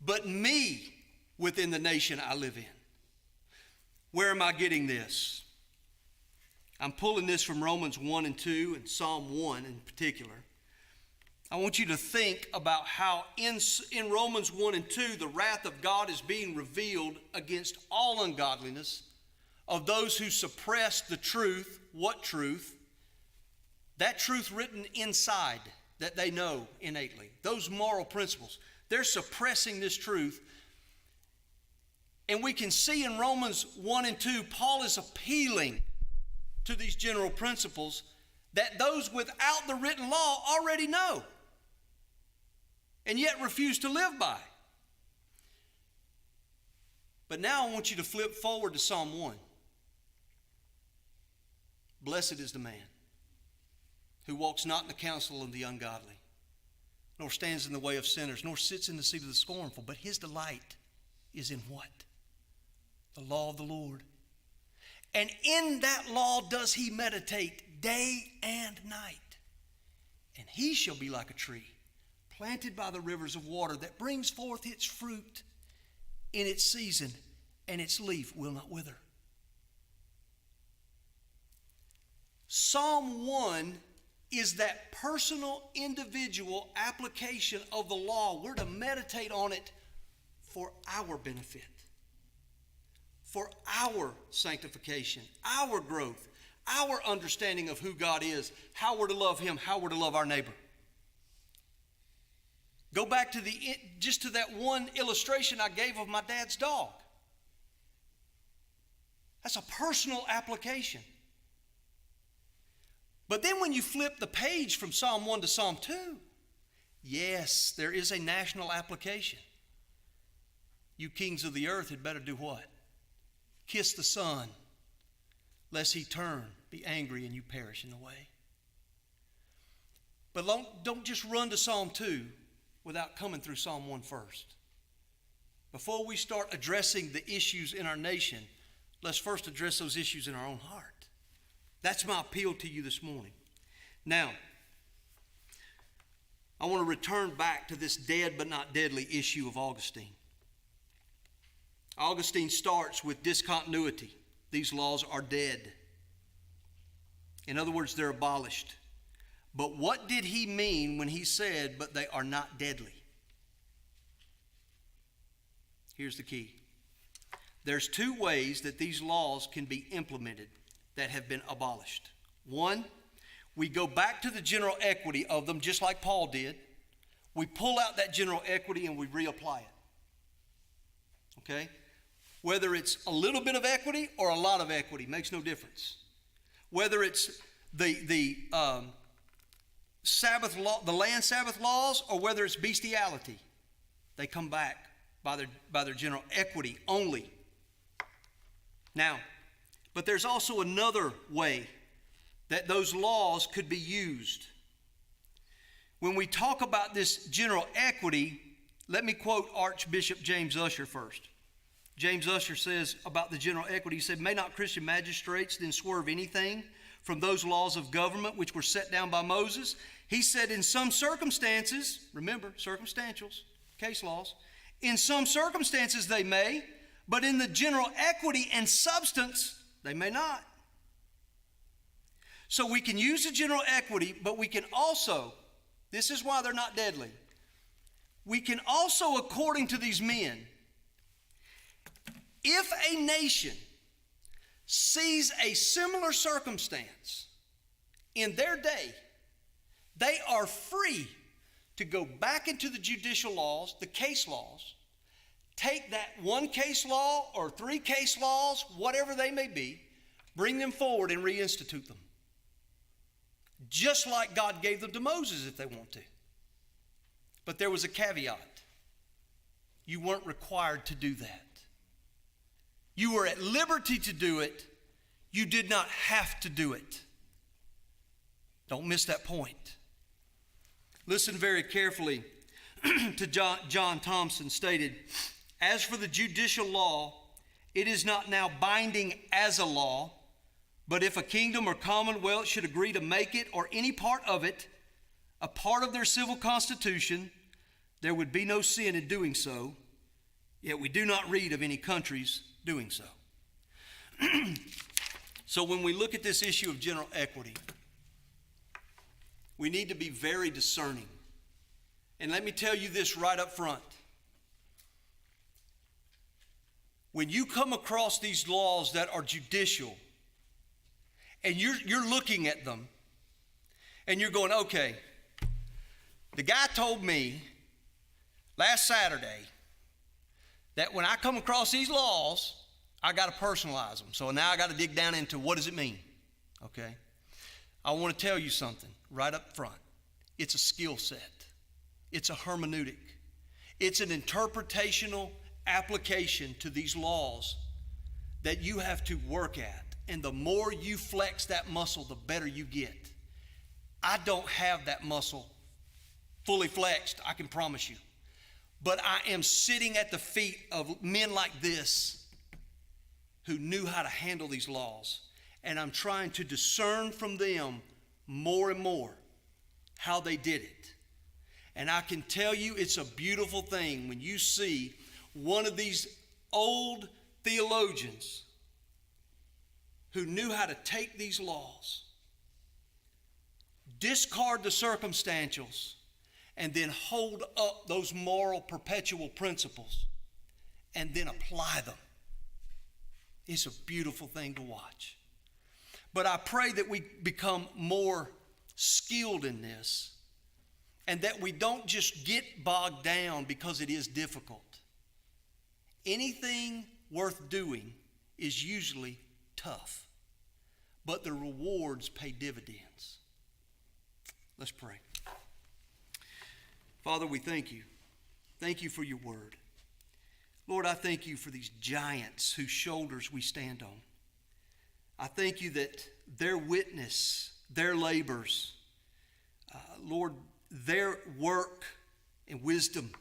but me within the nation I live in. Where am I getting this? I'm pulling this from Romans 1 and 2 and Psalm 1 in particular. I want you to think about how in Romans 1 and 2, the wrath of God is being revealed against all ungodliness of those who suppress the truth. What truth? That truth written inside that they know innately. Those moral principles. They're suppressing this truth. And we can see in Romans 1 and 2, Paul is appealing to these general principles that those without the written law already know and yet refuse to live by. But now I want you to flip forward to Psalm 1. Blessed is the man who walks not in the counsel of the ungodly, nor stands in the way of sinners, nor sits in the seat of the scornful, but his delight is in what? The law of the Lord. And in that law does he meditate day and night. And he shall be like a tree planted by the rivers of water that brings forth its fruit in its season, and its leaf will not wither. Psalm 1 is that personal, individual application of the law. We're to meditate on it for our benefit, for our sanctification, our growth, our understanding of who God is, how we're to love him, how we're to love our neighbor. Go back to just to that one illustration I gave of my dad's dog. That's a personal application. But then when you flip the page from Psalm 1 to Psalm 2, yes, there is a national application. You kings of the earth had better do what? Kiss the Son, lest he turn, be angry, and you perish in the way. But don't just run to Psalm 2 without coming through Psalm 1 first. Before we start addressing the issues in our nation, let's first address those issues in our own heart. That's my appeal to you this morning. Now, I want to return back to this dead but not deadly issue of Augustine. Augustine starts with discontinuity. These laws are dead. In other words, they're abolished. But what did he mean when he said, but they are not deadly? Here's the key. There's two ways that these laws can be implemented that have been abolished. One, we go back to the general equity of them, just like Paul did. We pull out that general equity and we reapply it. Okay? Whether it's a little bit of equity or a lot of equity, makes no difference. Whether it's the Sabbath law, the land Sabbath laws, or whether it's bestiality, they come back by their general equity only. Now, but there's also another way that those laws could be used. When we talk about this general equity, let me quote Archbishop James Ussher first. James Ussher says about the general equity, he said, "May not Christian magistrates then swerve anything from those laws of government which were set down by Moses?" He said, "In some circumstances," remember, circumstantials, case laws. In some circumstances they may, but in the general equity and substance, they may not. So we can use the general equity, but we can also, this is why they're not deadly, we can also, according to these men, if a nation sees a similar circumstance in their day, they are free to go back into the judicial laws, the case laws, take that one case law or 3 case laws, whatever they may be, bring them forward and reinstitute them. Just like God gave them to Moses if they want to. But there was a caveat. You weren't required to do that. You were at liberty to do it. You did not have to do it. Don't miss that point. Listen very carefully to John Thompson stated, as for the judicial law, it is not now binding as a law, but if a kingdom or commonwealth should agree to make it or any part of it a part of their civil constitution, there would be no sin in doing so, yet we do not read of any countries doing so. So when we look at this issue of general equity, we need to be very discerning. And let me tell you this right up front. When you come across these laws that are judicial, and you're looking at them, and you're going, okay, the guy told me last Saturday that when I come across these laws, I got to personalize them. So now I got to dig down into what does it mean, okay? I want to tell you something right up front. It's a skill set. It's a hermeneutic. It's an interpretational application to these laws that you have to work at. And the more you flex that muscle, the better you get. I don't have that muscle fully flexed, I can promise you. But I am sitting at the feet of men like this who knew how to handle these laws. And I'm trying to discern from them more and more how they did it. And I can tell you it's a beautiful thing when you see one of these old theologians who knew how to take these laws, discard the circumstantials, and then hold up those moral perpetual principles and then apply them. It's a beautiful thing to watch. But I pray that we become more skilled in this and that we don't just get bogged down because it is difficult. Anything worth doing is usually tough, but the rewards pay dividends. Let's pray. Father, we thank you. Thank you for your word. Lord, I thank you for these giants whose shoulders we stand on. I thank you that their witness, their labors, Lord, their work and wisdom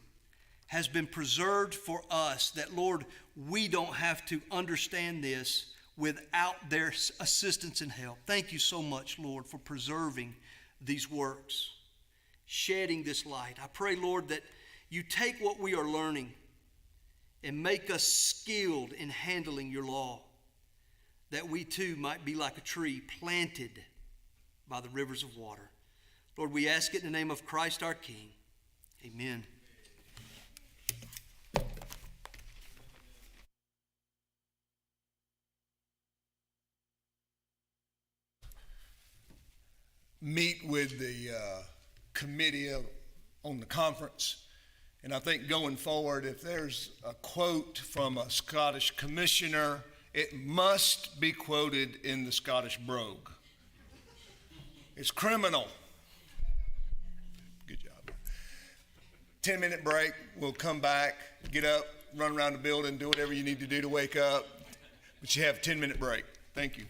has been preserved for us, that, Lord, we don't have to understand this without their assistance and help. Thank you so much, Lord, for preserving these works, shedding this light. I pray, Lord, that you take what we are learning and make us skilled in handling your law, that we too might be like a tree planted by the rivers of water. Lord, we ask it in the name of Christ our King. Amen. Meet with the committee on the conference. And I think going forward, if there's a quote from a Scottish commissioner, it must be quoted in the Scottish brogue. It's criminal. Good job. 10-minute break. We'll come back, get up, run around the building, do whatever you need to do to wake up. But you have a 10-minute break. Thank you.